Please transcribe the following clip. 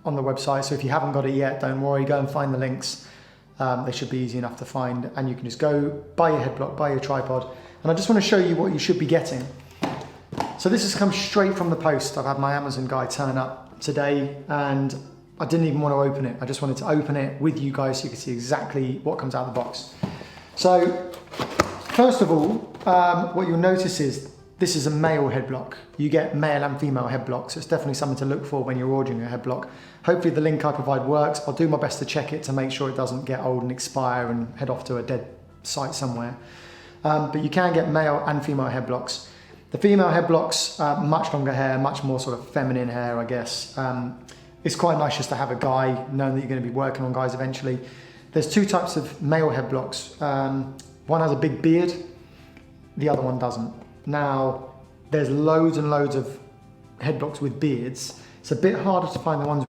on the website. So if you haven't got it yet, don't worry, go and find the links. They should be easy enough to find, and you can just go buy your head block, buy your tripod. And I just want to show you what you should be getting. So this has come straight from the post. I've had my Amazon guy turn up today, and I didn't even want to open it. I just wanted to open it with you guys so you can see exactly what comes out of the box. So first of all, what you'll notice is this is a male head block. You get male and female head blocks. So it's definitely something to look for when you're ordering a head block. Hopefully the link I provide works. I'll do my best to check it to make sure it doesn't get old and expire and head off to a dead site somewhere. But you can get male and female head blocks. The female head blocks, much longer hair, much more sort of feminine hair, I guess. It's quite nice just to have a guy, knowing that you're going to be working on guys eventually. There's two types of male head blocks. One has a big beard, the other one doesn't. Now, there's loads and loads of head blocks with beards. It's a bit harder to find the ones